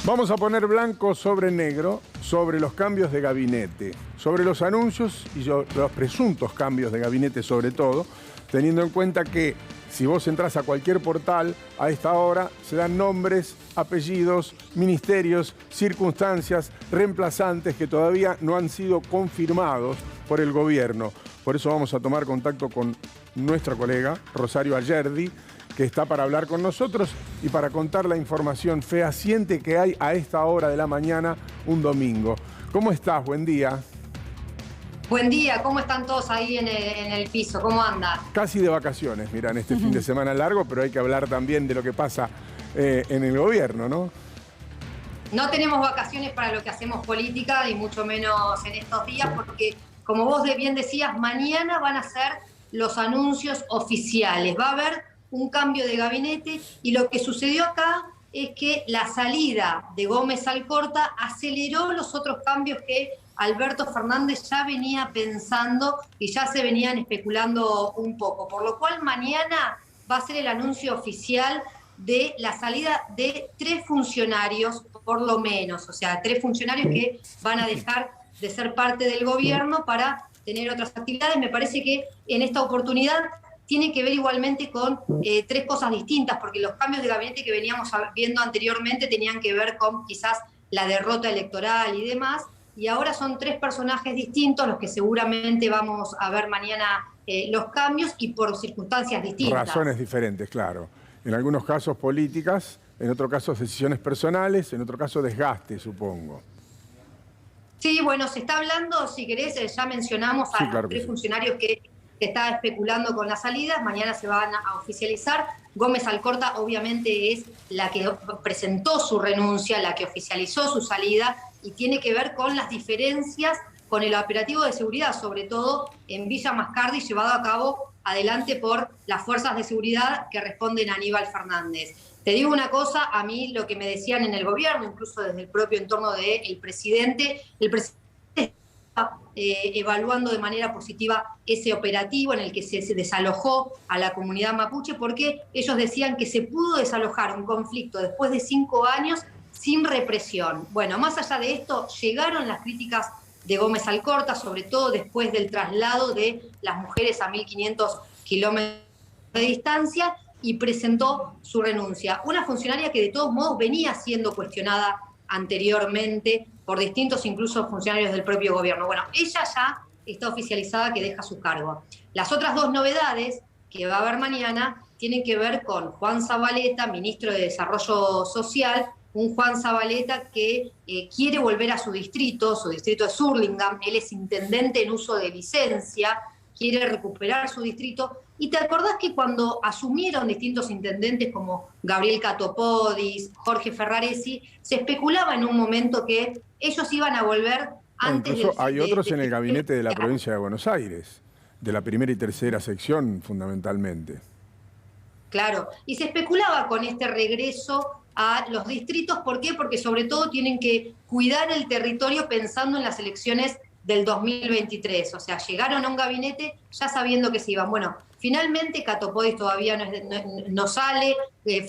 Vamos a poner blanco sobre negro sobre los cambios de gabinete, sobre los anuncios y los presuntos cambios de gabinete sobre todo, teniendo en cuenta que si vos entrás a cualquier portal, a esta hora se dan nombres, apellidos, ministerios, circunstancias, reemplazantes que todavía no han sido confirmados por el gobierno. Por eso vamos a tomar contacto con nuestra colega Rosario Ayerdi, que está para hablar con nosotros y para contar la información fehaciente que hay a esta hora de la mañana, un domingo. ¿Cómo estás? Buen día. Buen día, ¿cómo están todos ahí en el piso? ¿Cómo anda? Casi de vacaciones, mirá, en este fin de semana largo, pero hay que hablar también de lo que pasa en el gobierno, ¿no? No tenemos vacaciones para lo que hacemos política y mucho menos en estos días porque, como vos bien decías, mañana van a ser los anuncios oficiales. Va a haber un cambio de gabinete y lo que sucedió acá es que la salida de Gómez Alcorta aceleró los otros cambios que Alberto Fernández ya venía pensando y ya se venían especulando un poco, por lo cual mañana va a ser el anuncio oficial de la salida de 3 funcionarios, por lo menos, o sea, 3 funcionarios que van a dejar de ser parte del gobierno para tener otras actividades. Me parece que en esta oportunidad tiene que ver igualmente con 3 cosas distintas, porque los cambios de gabinete que veníamos viendo anteriormente tenían que ver con quizás la derrota electoral y demás, y ahora son 3 personajes distintos los que seguramente vamos a ver mañana los cambios y por circunstancias distintas. Razones diferentes, claro. En algunos casos políticas, en otros casos decisiones personales, en otro caso desgaste, supongo. Sí, bueno, se está hablando, si querés, ya mencionamos a los 3 funcionarios que está especulando con las salidas, mañana se van a oficializar. Gómez Alcorta obviamente es la que presentó su renuncia, la que oficializó su salida y tiene que ver con las diferencias con el operativo de seguridad, sobre todo en Villa Mascardi, llevado a cabo adelante por las fuerzas de seguridad que responden a Aníbal Fernández. Te digo una cosa, a mí lo que me decían en el gobierno, incluso desde el propio entorno del presidente, el presidente está evaluando de manera positiva ese operativo en el que se desalojó a la comunidad mapuche, porque ellos decían que se pudo desalojar un conflicto después de 5 años sin represión. Bueno, más allá de esto, llegaron las críticas de Gómez Alcorta, sobre todo después del traslado de las mujeres a 1.500 kilómetros de distancia, y presentó su renuncia. Una funcionaria que de todos modos venía siendo cuestionada anteriormente por distintos incluso funcionarios del propio gobierno. Bueno, ella ya está oficializada que deja su cargo. Las otras 2 novedades que va a haber mañana tienen que ver con Juan Zabaleta, ministro de Desarrollo Social, un Juan Zabaleta que quiere volver a su distrito es Hurlingham, él es intendente en uso de licencia, quiere recuperar su distrito. ¿Y te acordás que cuando asumieron distintos intendentes como Gabriel Catopodis, Jorge Ferraresi, se especulaba en un momento que ellos iban a volver antes incluso hay otros en el gabinete de la provincia de Buenos Aires, de la primera y tercera sección fundamentalmente. Claro, y se especulaba con este regreso a los distritos. ¿Por qué? Porque sobre todo tienen que cuidar el territorio pensando en las elecciones del 2023. O sea, llegaron a un gabinete ya sabiendo que se iban. Bueno, finalmente Catopodis todavía no sale,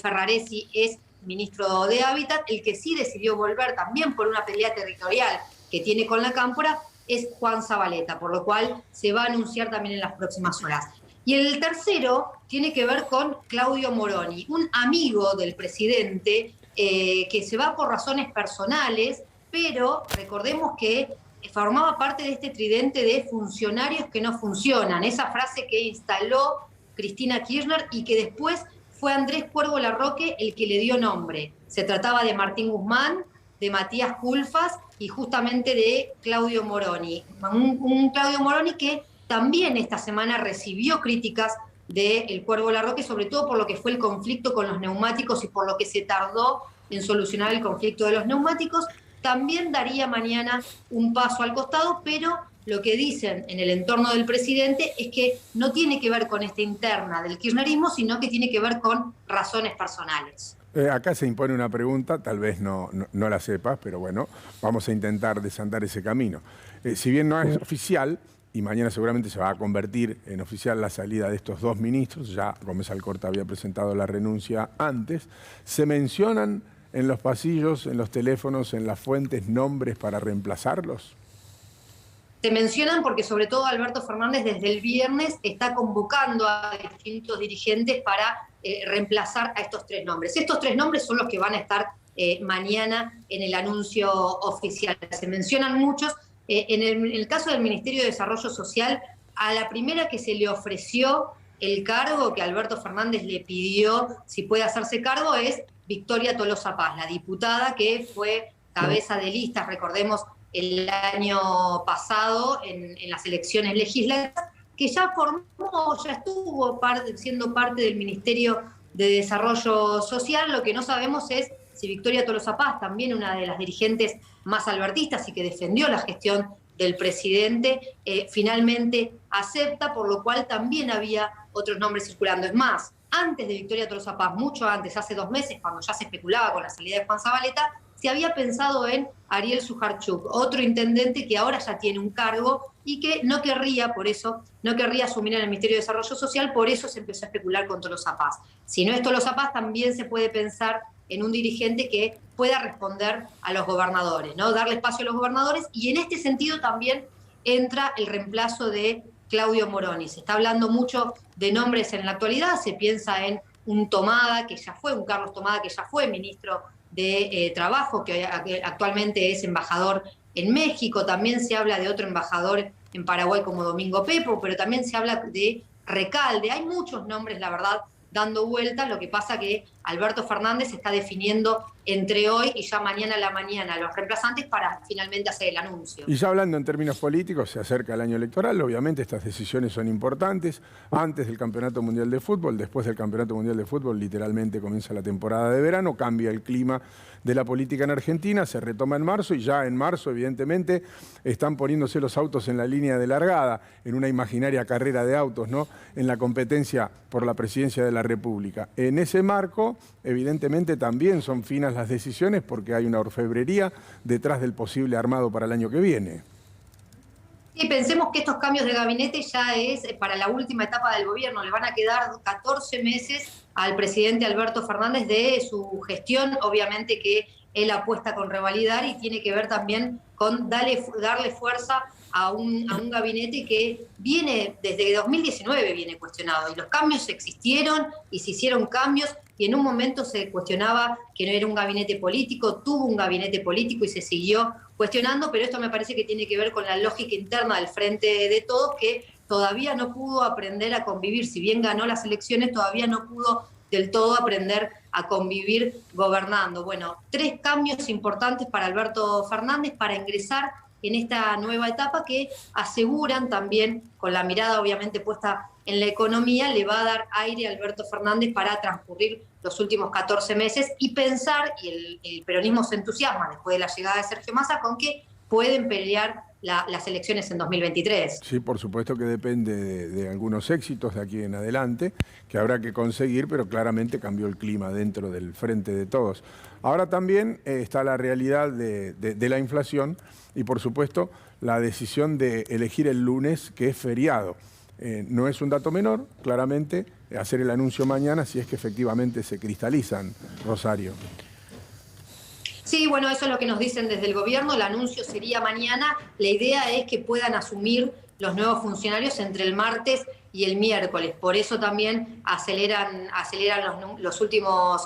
Ferraresi es ministro de Hábitat. El que sí decidió volver también por una pelea territorial que tiene con la Cámpora es Juan Zabaleta, por lo cual se va a anunciar también en las próximas horas. Y el tercero tiene que ver con Claudio Moroni, un amigo del presidente que se va por razones personales, pero recordemos que formaba parte de este tridente de funcionarios que no funcionan, esa frase que instaló Cristina Kirchner y que después fue Andrés Cuervo Larroque el que le dio nombre. Se trataba de Martín Guzmán, de Matías Culfas y justamente de Claudio Moroni. Un Claudio Moroni que también esta semana recibió críticas del Cuervo Larroque, sobre todo por lo que fue el conflicto con los neumáticos y por lo que se tardó en solucionar el conflicto de los neumáticos. También daría mañana un paso al costado, pero lo que dicen en el entorno del presidente es que no tiene que ver con esta interna del kirchnerismo, sino que tiene que ver con razones personales. Acá se impone una pregunta, tal vez no la sepas, pero bueno, vamos a intentar desandar ese camino. Si bien no es oficial, y mañana seguramente se va a convertir en oficial la salida de estos 2 ministros, ya Gómez Alcorta había presentado la renuncia antes, se mencionan en los pasillos, en los teléfonos, en las fuentes, nombres para reemplazarlos? Se mencionan porque sobre todo Alberto Fernández desde el viernes está convocando a distintos dirigentes para reemplazar a estos 3 nombres. Estos 3 nombres son los que van a estar mañana en el anuncio oficial. Se mencionan muchos. En el caso del Ministerio de Desarrollo Social, a la primera que se le ofreció el cargo, que Alberto Fernández le pidió si puede hacerse cargo, es Victoria Tolosa Paz, la diputada que fue cabeza de listas, recordemos, el año pasado en las elecciones legislativas, que ya estuvo siendo parte del Ministerio de Desarrollo Social. Lo que no sabemos es si Victoria Tolosa Paz, también una de las dirigentes más albertistas y que defendió la gestión del presidente, finalmente acepta, por lo cual también había otros nombres circulando. Es más, antes de Victoria Tolosa Paz, mucho antes, hace 2 meses, cuando ya se especulaba con la salida de Juan Zabaleta, se había pensado en Ariel Sujarchuk, otro intendente que ahora ya tiene un cargo y que no querría asumir en el Ministerio de Desarrollo Social, por eso se empezó a especular con Tolosa Paz. Si no es Tolosa Paz, también se puede pensar en un dirigente que pueda responder a los gobernadores, ¿no? Darle espacio a los gobernadores, y en este sentido también entra el reemplazo de Claudio Moroni. Se está hablando mucho de nombres en la actualidad, se piensa en un Tomada, que ya fue, un Carlos Tomada, que ya fue ministro de Trabajo, que actualmente es embajador en México. También se habla de otro embajador en Paraguay como Domingo Pepo, pero también se habla de Recalde. Hay muchos nombres, la verdad, dando vueltas. Lo que pasa que Alberto Fernández está definiendo entre hoy y ya mañana a la mañana los reemplazantes para finalmente hacer el anuncio. Y ya hablando en términos políticos, se acerca el año electoral, obviamente estas decisiones son importantes. Antes del Campeonato Mundial de Fútbol, después del Campeonato Mundial de Fútbol, literalmente comienza la temporada de verano, cambia el clima de la política en Argentina, se retoma en marzo, y ya en marzo, evidentemente, están poniéndose los autos en la línea de largada, en una imaginaria carrera de autos, ¿no?, en la competencia por la presidencia de la República. En ese marco, evidentemente, también son finas las decisiones, porque hay una orfebrería detrás del posible armado para el año que viene. Y pensemos que estos cambios de gabinete ya es para la última etapa del gobierno. Le van a quedar 14 meses al presidente Alberto Fernández de su gestión, obviamente que él apuesta con revalidar, y tiene que ver también con darle fuerza a un gabinete que viene, desde 2019 viene cuestionado, y los cambios existieron y se hicieron cambios, y en un momento se cuestionaba que no era un gabinete político, tuvo un gabinete político y se siguió cuestionando, pero esto me parece que tiene que ver con la lógica interna del Frente de Todos, que todavía no pudo aprender a convivir. Si bien ganó las elecciones, todavía no pudo del todo aprender a convivir gobernando. Bueno, 3 cambios importantes para Alberto Fernández para ingresar en esta nueva etapa, que aseguran también, con la mirada obviamente puesta en la economía, le va a dar aire a Alberto Fernández para transcurrir los últimos 14 meses y pensar, y el peronismo se entusiasma después de la llegada de Sergio Massa, con que pueden pelear las elecciones en 2023. Sí, por supuesto que depende de algunos éxitos de aquí en adelante, que habrá que conseguir, pero claramente cambió el clima dentro del Frente de Todos. Ahora también está la realidad de la inflación y, por supuesto, la decisión de elegir el lunes, que es feriado. No es un dato menor, claramente, hacer el anuncio mañana si es que efectivamente se cristalizan, Rosario. Sí, bueno, eso es lo que nos dicen desde el gobierno. El anuncio sería mañana. La idea es que puedan asumir los nuevos funcionarios entre el martes y el miércoles. Por eso también aceleran las últimas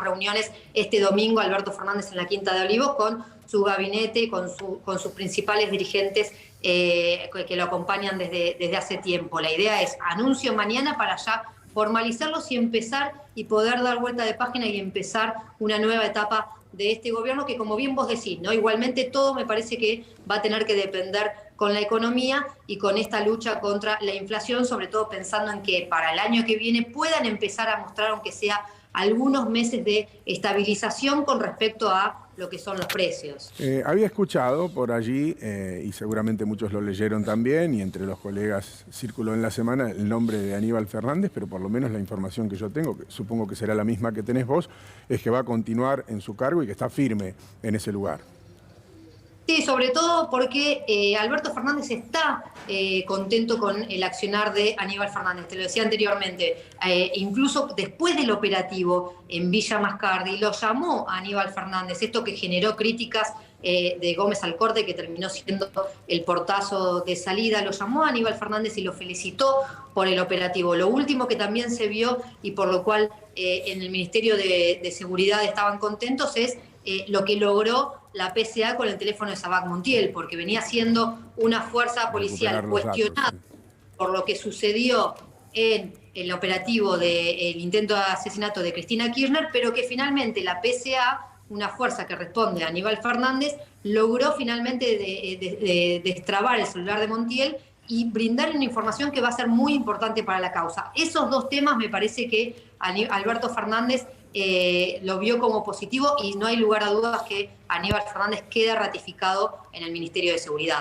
reuniones este domingo Alberto Fernández en la Quinta de Olivos con su gabinete, con sus principales dirigentes que lo acompañan desde hace tiempo. La idea es anuncio mañana para ya formalizarlos y empezar y poder dar vuelta de página y empezar una nueva etapa de este gobierno que, como bien vos decís, ¿no? Igualmente todo me parece que va a tener que depender con la economía y con esta lucha contra la inflación, sobre todo pensando en que para el año que viene puedan empezar a mostrar, aunque sea algunos meses de estabilización con respecto a lo que son los precios. Había escuchado por allí, y seguramente muchos lo leyeron también, y entre los colegas circuló en la semana el nombre de Aníbal Fernández, pero por lo menos la información que yo tengo, que supongo que será la misma que tenés vos, es que va a continuar en su cargo y que está firme en ese lugar. Sí, sobre todo porque Alberto Fernández está contento con el accionar de Aníbal Fernández, te lo decía anteriormente. Incluso después del operativo en Villa Mascardi, lo llamó a Aníbal Fernández, esto que generó críticas de Gómez Alcorta, que terminó siendo el portazo de salida, lo llamó a Aníbal Fernández y lo felicitó por el operativo. Lo último que también se vio y por lo cual en el Ministerio de Seguridad estaban contentos es lo que logró la PCA con el teléfono de Sabac Montiel, porque venía siendo una fuerza policial cuestionada por lo que sucedió en el operativo del intento de asesinato de Cristina Kirchner, pero que finalmente la PCA, una fuerza que responde a Aníbal Fernández, logró finalmente destrabar el celular de Montiel y brindarle una información que va a ser muy importante para la causa. Esos dos temas me parece que Alberto Fernández lo vio como positivo y no hay lugar a dudas que Aníbal Fernández queda ratificado en el Ministerio de Seguridad.